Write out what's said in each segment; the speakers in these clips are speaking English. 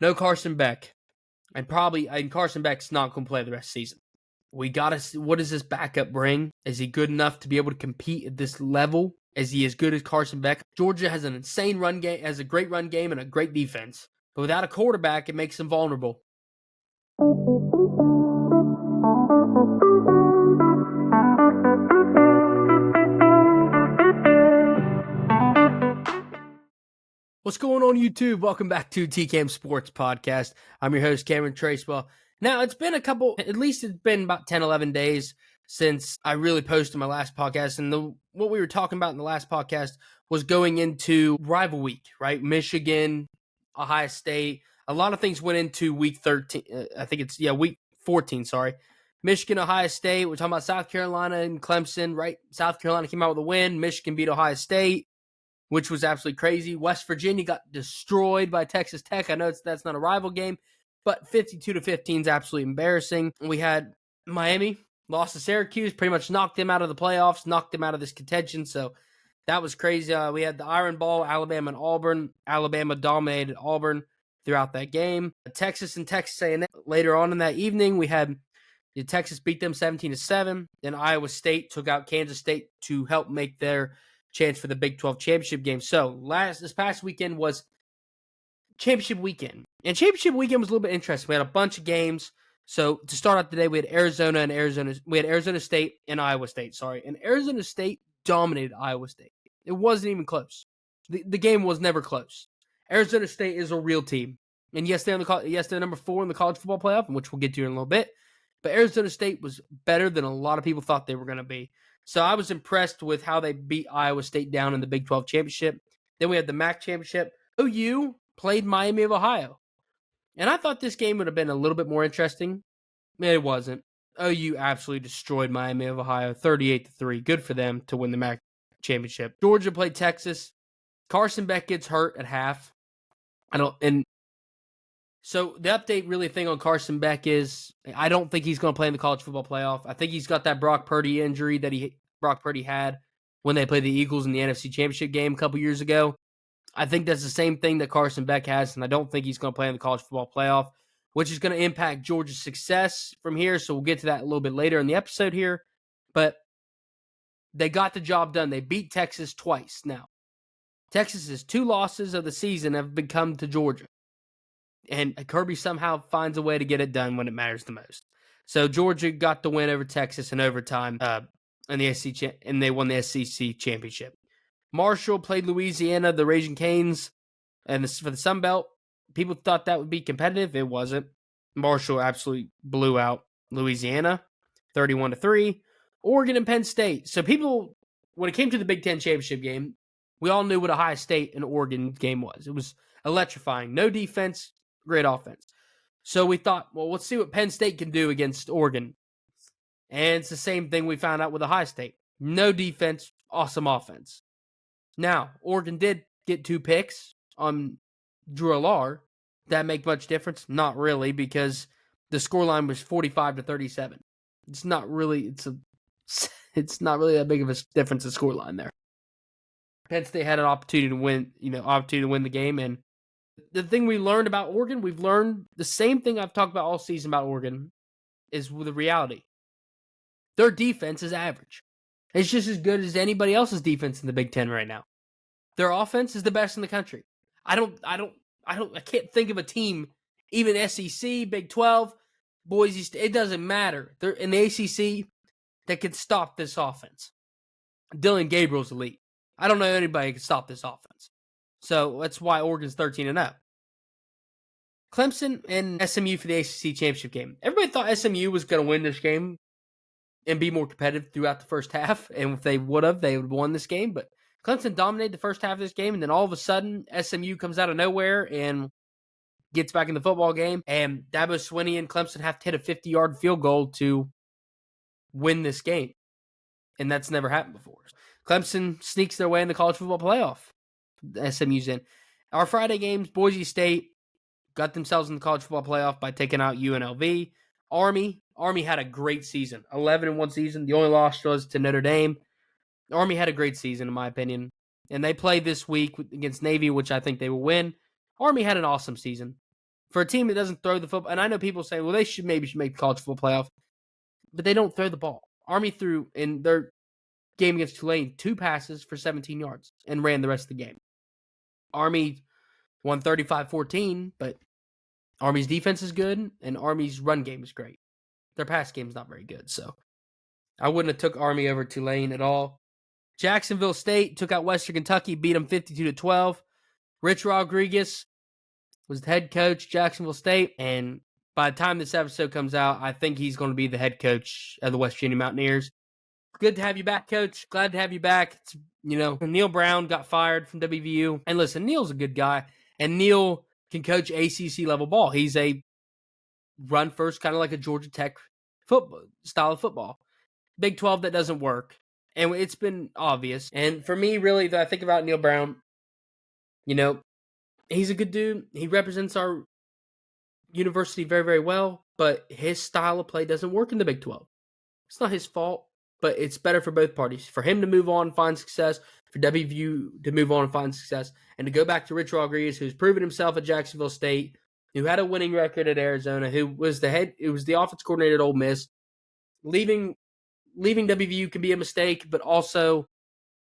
No Carson Beck. And Carson Beck's not going to play the rest of the season. We got to see, what does this backup bring? Is he good enough to be able to compete at this level? Is he as good as Carson Beck? Georgia has an insane run game, has a great run game and a great defense. But without a quarterback, it makes them vulnerable. What's going on, YouTube? Welcome back to TCAM Sports Podcast. I'm your host, Cameron Tracewell. Now, it's been it's been about 10, 11 days since I really posted my last podcast. And what we were talking about in the last podcast was going into rival week, right? Michigan, Ohio State. A lot of things went into week 13. Week 14, sorry. Michigan, Ohio State. We're talking about South Carolina and Clemson, right? South Carolina came out with a win. Michigan beat Ohio State, which was absolutely crazy. West Virginia got destroyed by Texas Tech. I know that's not a rival game, but 52-15 is absolutely embarrassing. We had Miami lost to Syracuse, pretty much knocked them out of the playoffs, knocked them out of this contention, so that was crazy. We had the Iron Bowl, Alabama and Auburn. Alabama dominated Auburn throughout that game. Texas and Texas A&M. Later on in that evening, we had Texas beat them 17-7. Then Iowa State took out Kansas State to help make their chance for the Big 12 championship game. So this past weekend was championship weekend. And championship weekend was a little bit interesting. We had a bunch of games. So to start out the day, we had Arizona State and Iowa State, and Arizona State dominated Iowa State. It wasn't even close. The game was never close. Arizona State is a real team. And yes, they're number 4 in the college football playoff, which we'll get to in a little bit. But Arizona State was better than a lot of people thought they were going to be. So I was impressed with how they beat Iowa State down in the Big 12 championship. Then we had the MAC championship. OU played Miami of Ohio. And I thought this game would have been a little bit more interesting. It wasn't. OU absolutely destroyed Miami of Ohio, 38-3. Good for them to win the MAC championship. Georgia played Texas. Carson Beck gets hurt at half. So the update really thing on Carson Beck is I don't think he's going to play in the college football playoff. I think he's got that Brock Purdy injury that Brock Purdy had when they played the Eagles in the NFC Championship game a couple years ago. I think that's the same thing that Carson Beck has, and I don't think he's going to play in the college football playoff, which is going to impact Georgia's success from here. So we'll get to that a little bit later in the episode here. But they got the job done. They beat Texas twice now. Texas's 2 losses of the season have come to Georgia. And Kirby somehow finds a way to get it done when it matters the most. So Georgia got the win over Texas in overtime in the SEC, and they won the SEC championship. Marshall played Louisiana, the Raging Canes, and for the Sun Belt. People thought that would be competitive. It wasn't. Marshall absolutely blew out Louisiana, 31-3. Oregon and Penn State. So people, when it came to the Big Ten championship game, we all knew what Ohio State and Oregon game was. It was electrifying. No defense. Great offense. So we thought, well, let's see what Penn State can do against Oregon. And it's the same thing we found out with Ohio State. No defense, awesome offense. Now, Oregon did get 2 picks on Drew Allar. That make much difference? Not really, because the scoreline was 45-37. It's not really that big of a difference in scoreline there. Penn State had an opportunity to win the game, and the thing we learned about Oregon, we've learned the same thing I've talked about all season about Oregon, is the reality. Their defense is average. It's just as good as anybody else's defense in the Big Ten right now. Their offense is the best in the country. I can't think of a team, even SEC, Big 12, Boise State, it doesn't matter. They're in the ACC that can stop this offense. Dylan Gabriel's elite. I don't know anybody who can stop this offense. So that's why Oregon's 13-0. Clemson and SMU for the ACC championship game. Everybody thought SMU was going to win this game and be more competitive throughout the first half. And if they would have won this game. But Clemson dominated the first half of this game. And then all of a sudden, SMU comes out of nowhere and gets back in the football game. And Dabo Swinney and Clemson have to hit a 50-yard field goal to win this game. And that's never happened before. Clemson sneaks their way in the college football playoff. SMU's in. Our Friday games, Boise State got themselves in the college football playoff by taking out UNLV. Army had a great season. 11-1 season. The only loss was to Notre Dame. Army had a great season, in my opinion. And they play this week against Navy, which I think they will win. Army had an awesome season. For a team that doesn't throw the football, and I know people say, well, they should make the college football playoff, but they don't throw the ball. Army threw in their game against Tulane 2 passes for 17 yards and ran the rest of the game. Army won 35-14, but Army's defense is good, and Army's run game is great. Their pass game is not very good, so I wouldn't have took Army over Tulane at all. Jacksonville State took out Western Kentucky, beat them 52-12. Rich Rodriguez was the head coach, Jacksonville State, and by the time this episode comes out, I think he's going to be the head coach of the West Virginia Mountaineers. Good to have you back, Coach. Glad to have you back. It's, Neil Brown got fired from WVU. And listen, Neil's a good guy, and Neil can coach ACC level ball. He's a run first, kind of like a Georgia Tech football style of football. Big 12 that doesn't work. And it's been obvious. And for me, really, that I think about Neil Brown, he's a good dude. He represents our university very, very well, but his style of play doesn't work in the Big 12. It's not his fault, but it's better for both parties. For him to move on and find success, for WVU to move on and find success, and to go back to Rich Rodriguez, who's proven himself at Jacksonville State, who had a winning record at Arizona, who was the offense coordinator at Ole Miss. Leaving WVU can be a mistake, but also,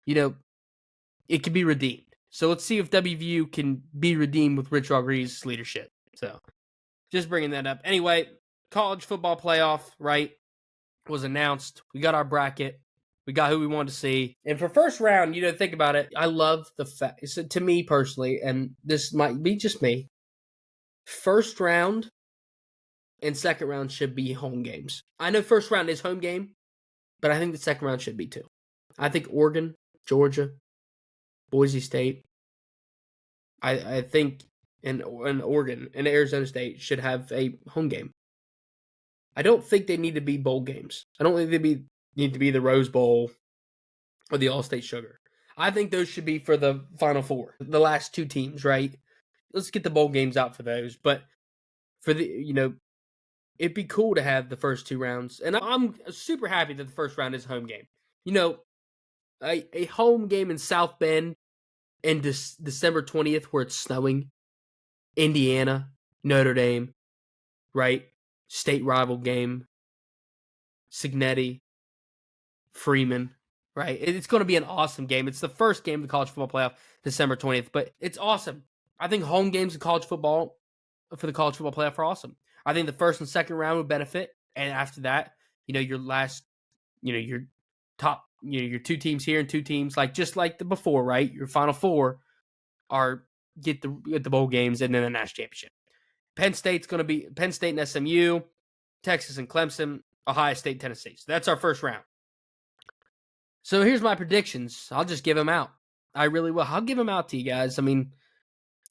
it can be redeemed. So let's see if WVU can be redeemed with Rich Rodriguez's leadership. So just bringing that up. Anyway, college football playoff, right, was announced. We got our bracket. We got who we wanted to see. And for first round, think about it. I love the fact, to me personally, and this might be just me, first round and second round should be home games. I know first round is home game, but I think the second round should be too. I think Oregon, Georgia, Boise State, I think in Oregon and Arizona State should have a home game. I don't think they need to be bowl games. I don't think they need to be the Rose Bowl or the All-State Sugar. I think those should be for the Final Four, the last 2 teams, right? Let's get the bowl games out for those. But for the, it'd be cool to have the first 2 rounds. And I'm super happy that the first round is a home game. A home game in South Bend in December 20th where it's snowing. Indiana, Notre Dame, right? State rival game. Signetti, Freeman, right? It's going to be an awesome game. It's the first game of the college football playoff, December 20th, but it's awesome. I think home games in college football for the college football playoff are awesome. I think the first and second round would benefit, and after that, your last, your top, your 2 teams here and 2 teams just like the before, right? Your Final Four are get the bowl games and then the national championship. Penn State's going to be Penn State and SMU, Texas and Clemson, Ohio State, Tennessee. So that's our first round. So here's my predictions. I'll just give them out. I really will. I'll give them out to you guys. I mean,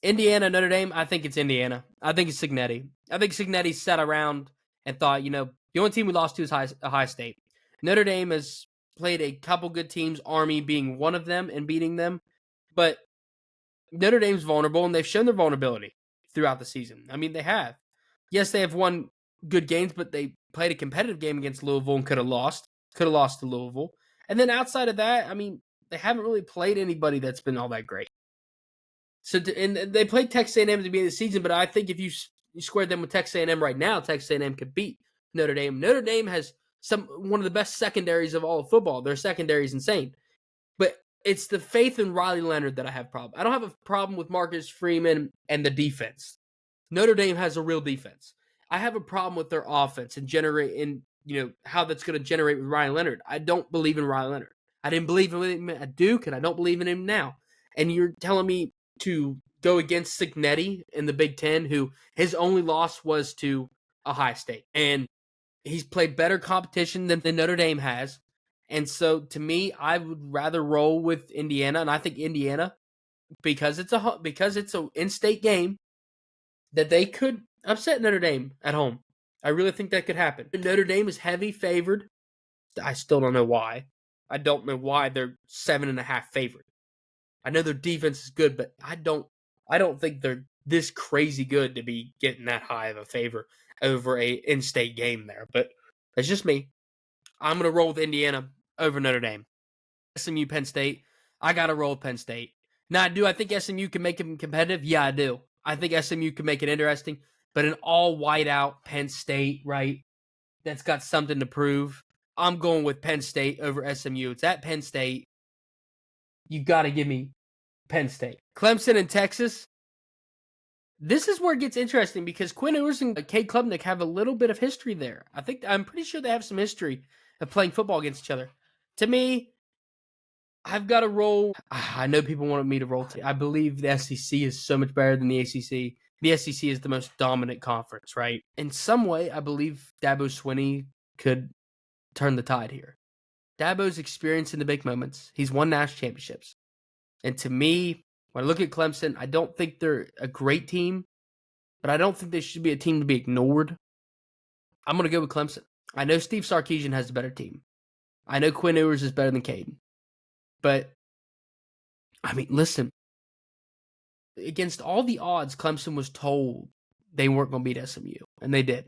Indiana, Notre Dame, I think it's Indiana. I think it's Signetti. I think Signetti sat around and thought, the only team we lost to is Ohio State. Notre Dame has played a couple good teams, Army being one of them and beating them. But Notre Dame's vulnerable, and they've shown their vulnerability throughout the season. I mean, they have. Yes, they have won good games, but they played a competitive game against Louisville and could have lost. Could have lost to Louisville. And then outside of that, I mean, they haven't really played anybody that's been all that great. So, and they played Texas A&M at the beginning of the season, but I think if you squared them with Texas A&M right now, Texas A&M could beat Notre Dame. Notre Dame has one of the best secondaries of all of football. Their secondary is insane. But it's the faith in Riley Leonard that I have a problem. I don't have a problem with Marcus Freeman and the defense. Notre Dame has a real defense. I have a problem with their offense and how that's going to generate with Riley Leonard. I don't believe in Riley Leonard. I didn't believe in him at Duke, and I don't believe in him now. And you're telling me to go against Signetti in the Big Ten, who his only loss was to Ohio State. And he's played better competition than Notre Dame has. And so, to me, I would rather roll with Indiana, and I think Indiana, because it's a in-state game, that they could upset Notre Dame at home. I really think that could happen. Notre Dame is heavy favored. I still don't know why. I don't know why they're 7.5 favorite. I know their defense is good, but I don't think they're this crazy good to be getting that high of a favor over a in-state game there. But that's just me. I'm going to roll with Indiana over Notre Dame. SMU, Penn State. I got to roll with Penn State. Now, do I think SMU can make them competitive? Yeah, I do. I think SMU can make it interesting. but an all whiteout Penn State, right? That's got something to prove. I'm going with Penn State over SMU. It's at Penn State. You got to give me Penn State. Clemson and Texas. This is where it gets interesting because Quinn Ewers and Cade Klubnik have a little bit of history there. I'm pretty sure they have some history of playing football against each other. To me, I've got to roll. I know people wanted me to roll. I believe the SEC is so much better than the ACC. The SEC is the most dominant conference, right? In some way, I believe Dabo Swinney could turn the tide here. Dabo's experience in the big moments. He's won national championships. And to me, when I look at Clemson, I don't think they're a great team, but I don't think they should be a team to be ignored. I'm going to go with Clemson. I know Steve Sarkisian has a better team. I know Quinn Ewers is better than Caden. But, I mean, listen. Against all the odds, Clemson was told they weren't going to beat SMU, and they did.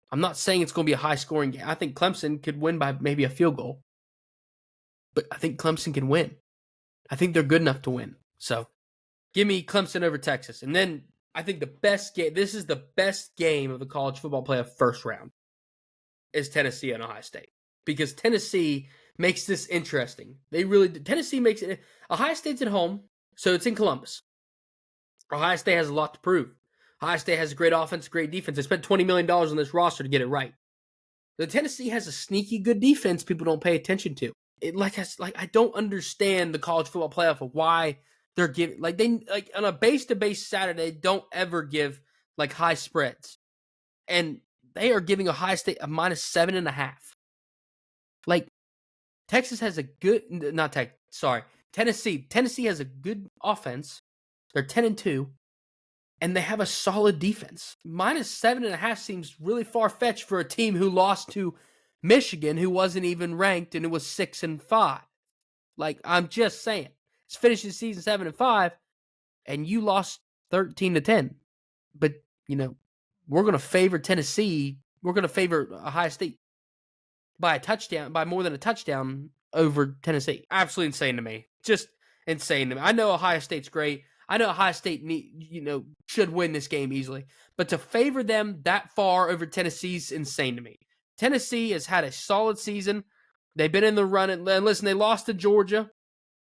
I'm not saying it's going to be a high-scoring game. I think Clemson could win by maybe a field goal. But I think Clemson can win. I think they're good enough to win. So, give me Clemson over Texas. And then, I think the best game, this is the best game of the college football playoff first round, is Tennessee and Ohio State. Because Tennessee makes this interesting. Tennessee makes it, Ohio State's at home, so it's in Columbus. Ohio State has a lot to prove. Ohio State has a great offense, great defense. They spent $20 million on this roster to get it right. The Tennessee has a sneaky good defense people don't pay attention to. I don't understand the college football playoff of why they're giving on a base-to-base Saturday, don't ever give high spreads. And they are giving Ohio State a -7.5. Texas has a good Tennessee has a good offense. They're 10-2, and they have a solid defense. -7.5 seems really far-fetched for a team who lost to Michigan, who wasn't even ranked, and it was 6-5. I'm just saying, it's finishing season 7-5, and you lost 13-10. But we're going to favor Tennessee. We're going to favor Ohio State by more than a touchdown over Tennessee. Absolutely insane to me. Just insane to me. I know Ohio State's great. I know Ohio State should win this game easily. But to favor them that far over Tennessee's insane to me. Tennessee has had a solid season. They've been in the run. And listen, they lost to Georgia,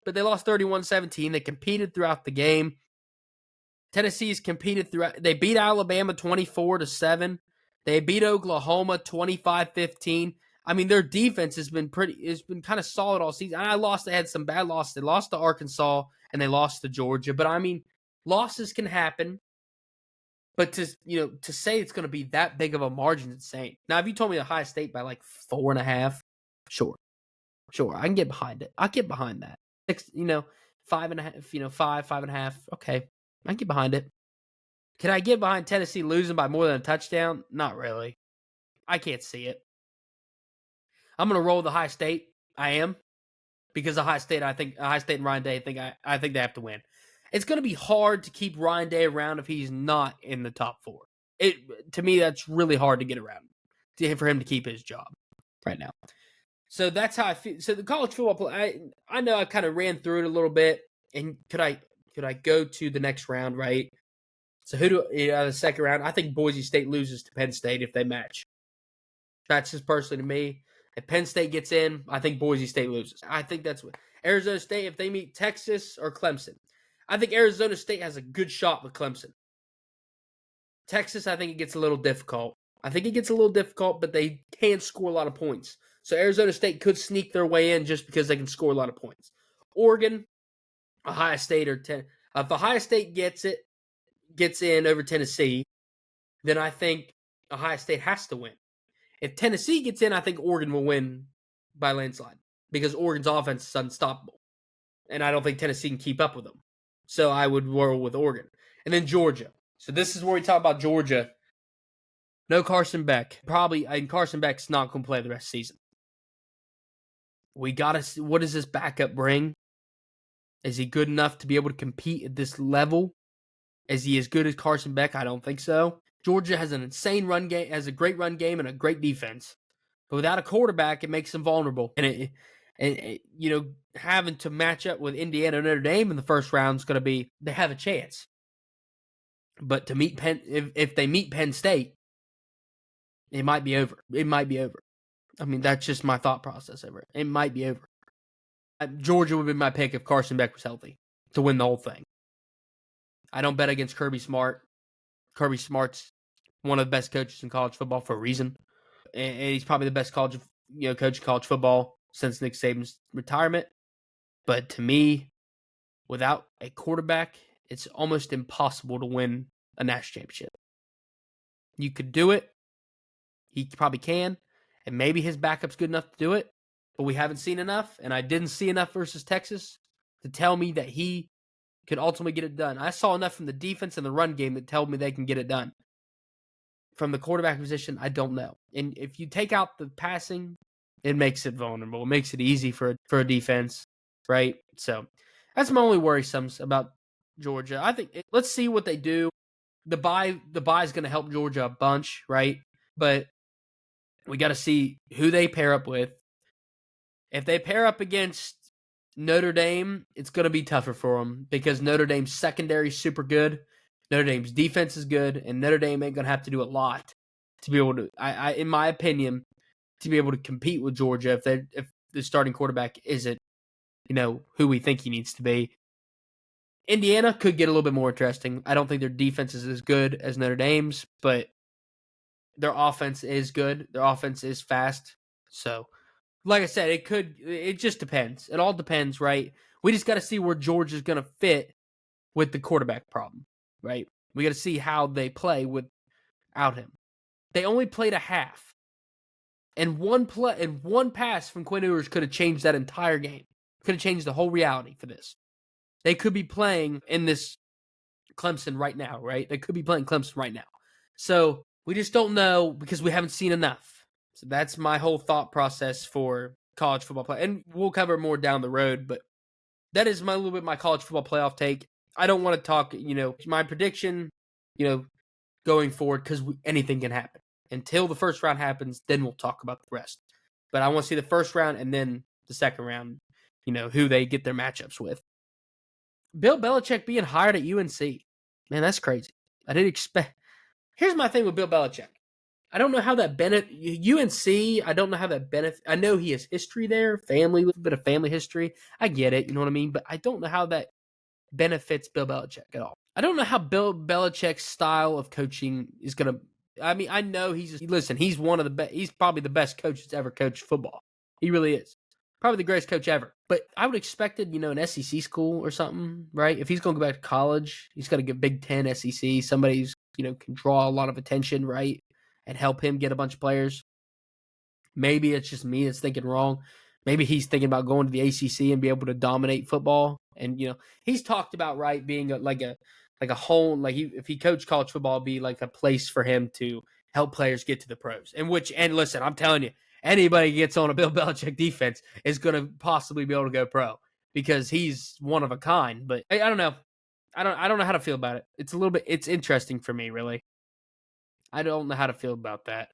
but they lost 31-17. They competed throughout the game. Tennessee's competed throughout. They beat Alabama 24-7. They beat Oklahoma 25-15. I mean, their defense has been kind of solid all season. They had some bad losses. They lost to Arkansas and they lost to Georgia. But I mean, losses can happen. But to say it's going to be that big of a margin is insane. Now, if you told me Ohio State by 4.5, sure, I can get behind it. I'll get behind that. 6, 5.5, 5.5. Okay, I can get behind it. Can I get behind Tennessee losing by more than a touchdown? Not really. I can't see it. I'm going to roll with Ohio State. I am. Because Ohio State and Ryan Day, I think they have to win. It's going to be hard to keep Ryan Day around if he's not in the top 4. To me, that's really hard to get around for him to keep his job right now. So that's how I feel. So the college football play, I know I kind of ran through it a little bit. And could I go to the next round, right? So the second round, I think Boise State loses to Penn State if they match. That's just personally to me. If Penn State gets in, I think Boise State loses. I think that's what Arizona State, if they meet Texas or Clemson. I think Arizona State has a good shot with Clemson. Texas, I think it gets a little difficult. But they can score a lot of points. So Arizona State could sneak their way in just because they can score a lot of points. Oregon, Ohio State, if Ohio State gets in over Tennessee, then I think Ohio State has to win. If Tennessee gets in, I think Oregon will win by landslide because Oregon's offense is unstoppable. And I don't think Tennessee can keep up with them. So I would roll with Oregon. And then Georgia. So this is where we talk about Georgia. No Carson Beck. Carson Beck's not going to play the rest of the season. We got to see, what does this backup bring? Is he good enough to be able to compete at this level? Is he as good as Carson Beck? I don't think so. Georgia has an insane run game, has a great run game and a great defense. But without a quarterback, it makes them vulnerable. And having to match up with Indiana and Notre Dame in the first round is going to be, they have a chance. But to meet if they meet Penn State, it might be over. It might be over. I mean, that's just my thought process over it. It might be over. Georgia would be my pick if Carson Beck was healthy to win the whole thing. I don't bet against Kirby Smart. Kirby Smart's one of the best coaches in college football for a reason, and he's probably the best coach in college football since Nick Saban's retirement. But to me, without a quarterback, it's almost impossible to win a national championship. You could do it. He probably can, and maybe his backup's good enough to do it, but we haven't seen enough, and I didn't see enough versus Texas to tell me that he could ultimately get it done. I saw enough from the defense and the run game that told me they can get it done. From the quarterback position, I don't know. And if you take out the passing, it makes it vulnerable. It makes it easy for a defense, right? So that's my only worrisome about Georgia. I think let's see what they do. The bye is going to help Georgia a bunch, right? But we got to see who they pair up with. If they pair up against Notre Dame, it's going to be tougher for them because Notre Dame's secondary is super good. Notre Dame's defense is good, and Notre Dame ain't going to have to do a lot to be able to, in my opinion, to be able to compete with Georgia if the starting quarterback isn't, who we think he needs to be. Indiana could get a little bit more interesting. I don't think their defense is as good as Notre Dame's, but their offense is good. Their offense is fast. So, like I said, it just depends. It all depends, right? We just got to see where Georgia's going to fit with the quarterback problem, right? We got to see how they play without him. They only played a half. And one pass from Quinn Ewers could have changed that entire game. Could have changed the whole reality for this. They could be playing in this Clemson right now, right? They could be playing Clemson right now. So we just don't know because we haven't seen enough. So that's my whole thought process for college football play. And we'll cover more down the road, but that is my little bit my college football playoff take. I don't want to talk, my prediction, going forward because anything can happen. Until the first round happens, then we'll talk about the rest. But I want to see the first round and then the second round, who they get their matchups with. Bill Belichick being hired at UNC. Man, that's crazy. I didn't expect. Here's my thing with Bill Belichick. I don't know how that UNC, I don't know how that benefit. I know he has history there, family, a little bit of family history. I get it, you know what I mean? But I don't know how that benefits Bill Belichick at all. I don't know how Bill Belichick's style of coaching is going to. I mean, I know he's one of the best. He's probably the best coach that's ever coached football. He really is. Probably the greatest coach ever. But I would expect it, an SEC school or something, right? If he's going to go back to college, he's got to get Big Ten, SEC, somebody who's, can draw a lot of attention, right? And help him get a bunch of players. Maybe it's just me that's thinking wrong. Maybe he's thinking about going to the ACC and be able to dominate football. And, he's talked about, right, being like a home, if he coached college football, it'd be like a place for him to help players get to the pros. And listen, I'm telling you, anybody who gets on a Bill Belichick defense is going to possibly be able to go pro because he's one of a kind. But I don't know. I don't know how to feel about it. It's interesting for me, really. I don't know how to feel about that.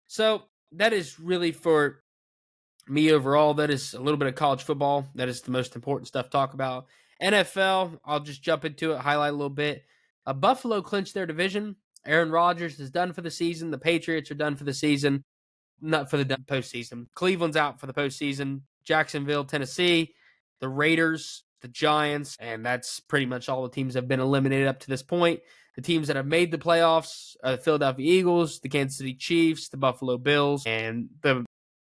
So that is really for me overall. That is a little bit of college football. That is the most important stuff to talk about. NFL, I'll just jump into it, highlight a little bit. Buffalo clinched their division. Aaron Rodgers is done for the season. The Patriots are done for the season. Not for the postseason. Cleveland's out for the postseason. Jacksonville, Tennessee, the Raiders, the Giants, and that's pretty much all the teams that have been eliminated up to this point. The teams that have made the playoffs are the Philadelphia Eagles, the Kansas City Chiefs, the Buffalo Bills, and the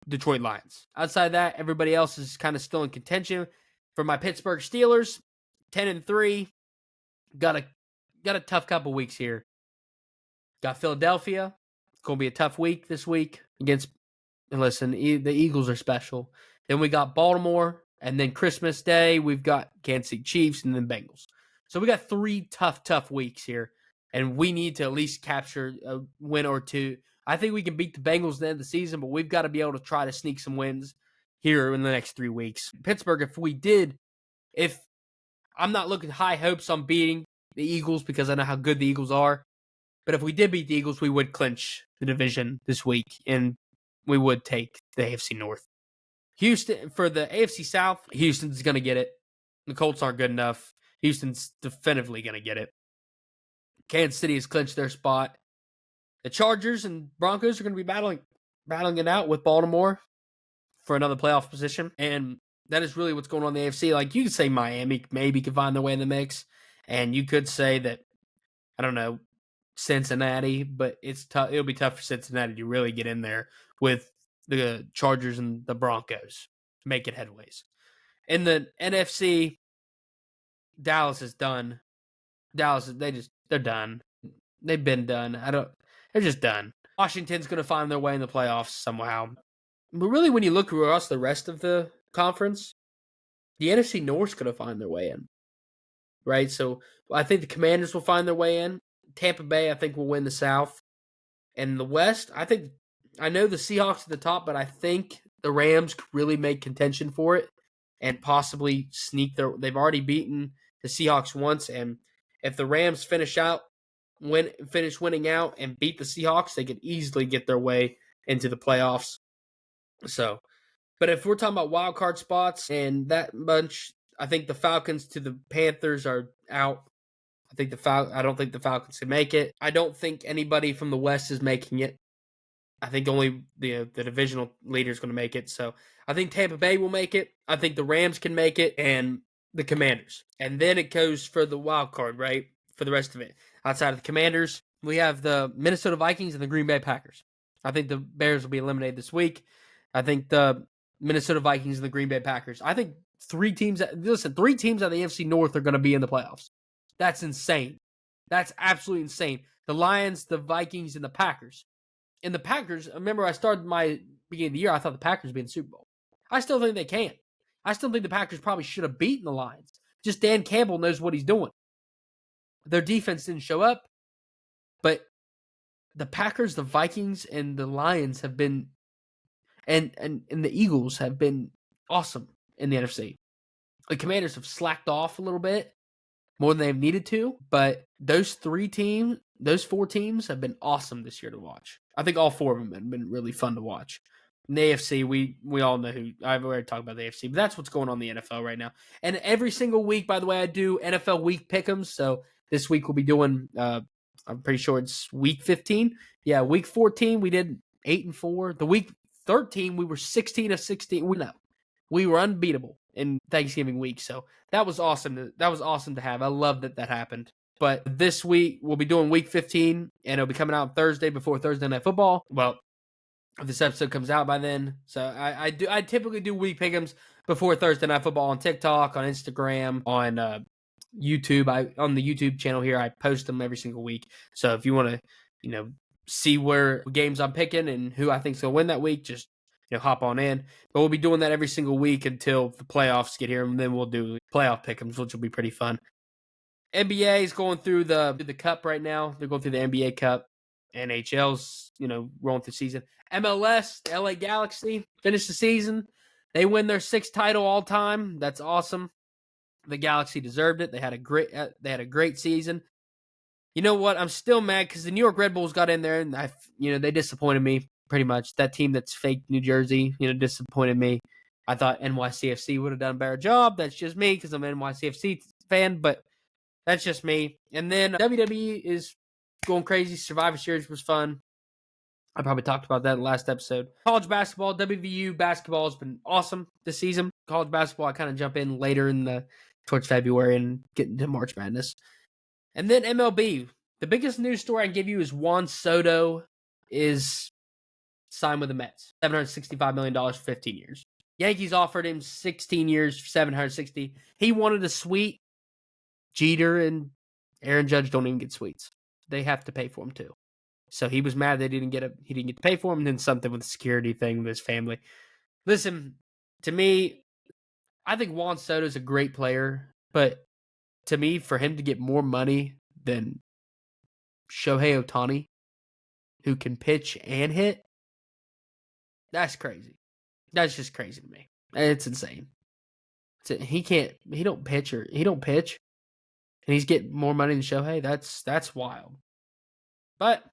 Detroit Lions. Outside of that, everybody else is kind of still in contention. For my Pittsburgh Steelers, 10-3, got a tough couple weeks here. Got Philadelphia. It's going to be a tough week this week against, and listen, the Eagles are special. Then we got Baltimore, and then Christmas Day, we've got Kansas City Chiefs, and then Bengals. So we got 3 tough weeks here, and we need to at least capture a win or two. I think we can beat the Bengals at the end of the season, but we've got to be able to try to sneak some wins here in the next 3 weeks. Pittsburgh, if I'm not looking high hopes on beating the Eagles because I know how good the Eagles are, but if we did beat the Eagles, we would clinch the division this week, and we would take the AFC North. Houston, for the AFC South, Houston's going to get it. The Colts aren't good enough. Houston's definitively going to get it. Kansas City has clinched their spot. The Chargers and Broncos are going to be battling it out with Baltimore for another playoff position. And that is really what's going on in the AFC. Like, you could say Miami maybe could find their way in the mix. And you could say that, I don't know, Cincinnati, but it's tough. It'll be tough for Cincinnati to really get in there with the Chargers and the Broncos to make it headways. In the NFC, Dallas is done. They're done. They've been done. They're just done. Washington's going to find their way in the playoffs somehow. But really, when you look across the rest of the conference, the NFC North's going to find their way in, right? So I think the Commanders will find their way in. Tampa Bay, I think, will win the South. And the West, I know the Seahawks at the top, but I think the Rams could really make contention for it and possibly sneak they've already beaten the Seahawks once. And if the Rams finish winning out and beat the Seahawks, they could easily get their way into the playoffs. So, but if we're talking about wild card spots and that bunch, I think the Falcons to the Panthers are out. I don't think the Falcons can make it. I don't think anybody from the West is making it. I think only the divisional leader is going to make it. So I think Tampa Bay will make it. I think the Rams can make it, and the Commanders. And then it goes for the wild card, right? For the rest of it. Outside of the Commanders, we have the Minnesota Vikings and the Green Bay Packers. I think the Bears will be eliminated this week. I think the Minnesota Vikings and the Green Bay Packers. I think three teams out of the AFC North are going to be in the playoffs. That's insane. That's absolutely insane. The Lions, the Vikings, and the Packers. And the Packers, remember I started my beginning of the year, I thought the Packers would be in the Super Bowl. I still think they can. I still think the Packers probably should have beaten the Lions. Just Dan Campbell knows what he's doing. Their defense didn't show up. But the Packers, the Vikings, and the Lions have been, and the Eagles have been awesome in the NFC. The Commanders have slacked off a little bit, more than they've needed to, but those four teams have been awesome this year to watch. I think all four of them have been really fun to watch. In the AFC, we all know who, I've already talked about the AFC, but that's what's going on in the NFL right now. And every single week, by the way, I do NFL week pick'ems. So this week we'll be doing, I'm pretty sure it's week 15. Yeah, week 14, we did 8-4. The week 13, we were 16-16. We were unbeatable in Thanksgiving week. So that was awesome. That was awesome to have. I love that happened. But this week, we'll be doing week 15, and it'll be coming out Thursday before Thursday Night Football. Well, if this episode comes out by then. So I typically do week pick'ems before Thursday Night Football on TikTok, on Instagram, on YouTube. On the YouTube channel here, I post them every single week. So if you want to, see where games I'm picking and who I think's going to win that week, just hop on in. But we'll be doing that every single week until the playoffs get here, and then we'll do playoff pick'ems, which will be pretty fun. NBA is going through the cup right now. They're going through the NBA Cup. NHL's, rolling through season. MLS, LA Galaxy, finished the season. They win their 6th title all time. That's awesome. The Galaxy deserved it. They had a great season. You know what? I'm still mad because the New York Red Bulls got in there and they disappointed me pretty much. That team that's fake New Jersey, disappointed me. I thought NYCFC would have done a better job. That's just me because I'm an NYCFC fan, but that's just me. And then WWE is going crazy. Survivor Series was fun. I probably talked about that in the last episode. College basketball, WVU basketball has been awesome this season. College basketball, I kind of jump in later towards February and get into March Madness. And then MLB. The biggest news story I can give you is Juan Soto is signed with the Mets. $765 million for 15 years. Yankees offered him 16 years for $760. He wanted a suite. Jeter and Aaron Judge don't even get suites. They have to pay for him too. So he was mad that he didn't get to pay for him, and then something with the security thing with his family. Listen, to me, I think Juan Soto is a great player, but to me, for him to get more money than Shohei Ohtani, who can pitch and hit, that's crazy. That's just crazy to me. It's insane. He don't pitch, and he's getting more money than Shohei. That's wild. But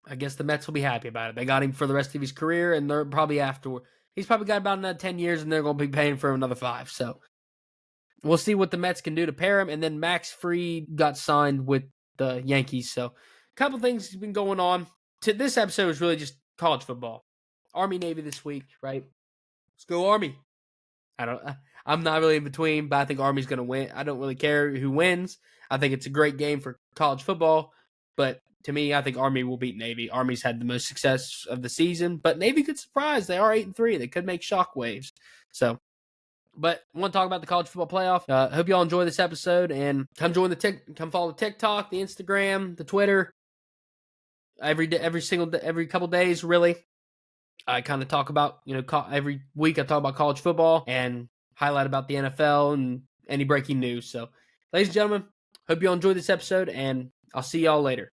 I guess the Mets will be happy about it. They got him for the rest of his career, and they're probably afterward. He's probably got about another 10 years, and they're going to be paying for another 5. So we'll see what the Mets can do to pair him. And then Max Fried got signed with the Yankees. So a couple things have been going on. This episode is really just college football. Army Navy this week, right? Let's go Army. I'm not really in between, but I think Army's going to win. I don't really care who wins. I think it's a great game for college football, but to me, I think Army will beat Navy. Army's had the most success of the season, but Navy could surprise. They are 8-3. They could make shockwaves. So, but I want to talk about the college football playoff. Hope y'all enjoy this episode and come follow the TikTok, the Instagram, the Twitter. Every couple days, really. I kind of talk about, every week I talk about college football and highlight about the NFL and any breaking news. So, ladies and gentlemen, hope you all enjoyed this episode, and I'll see y'all later.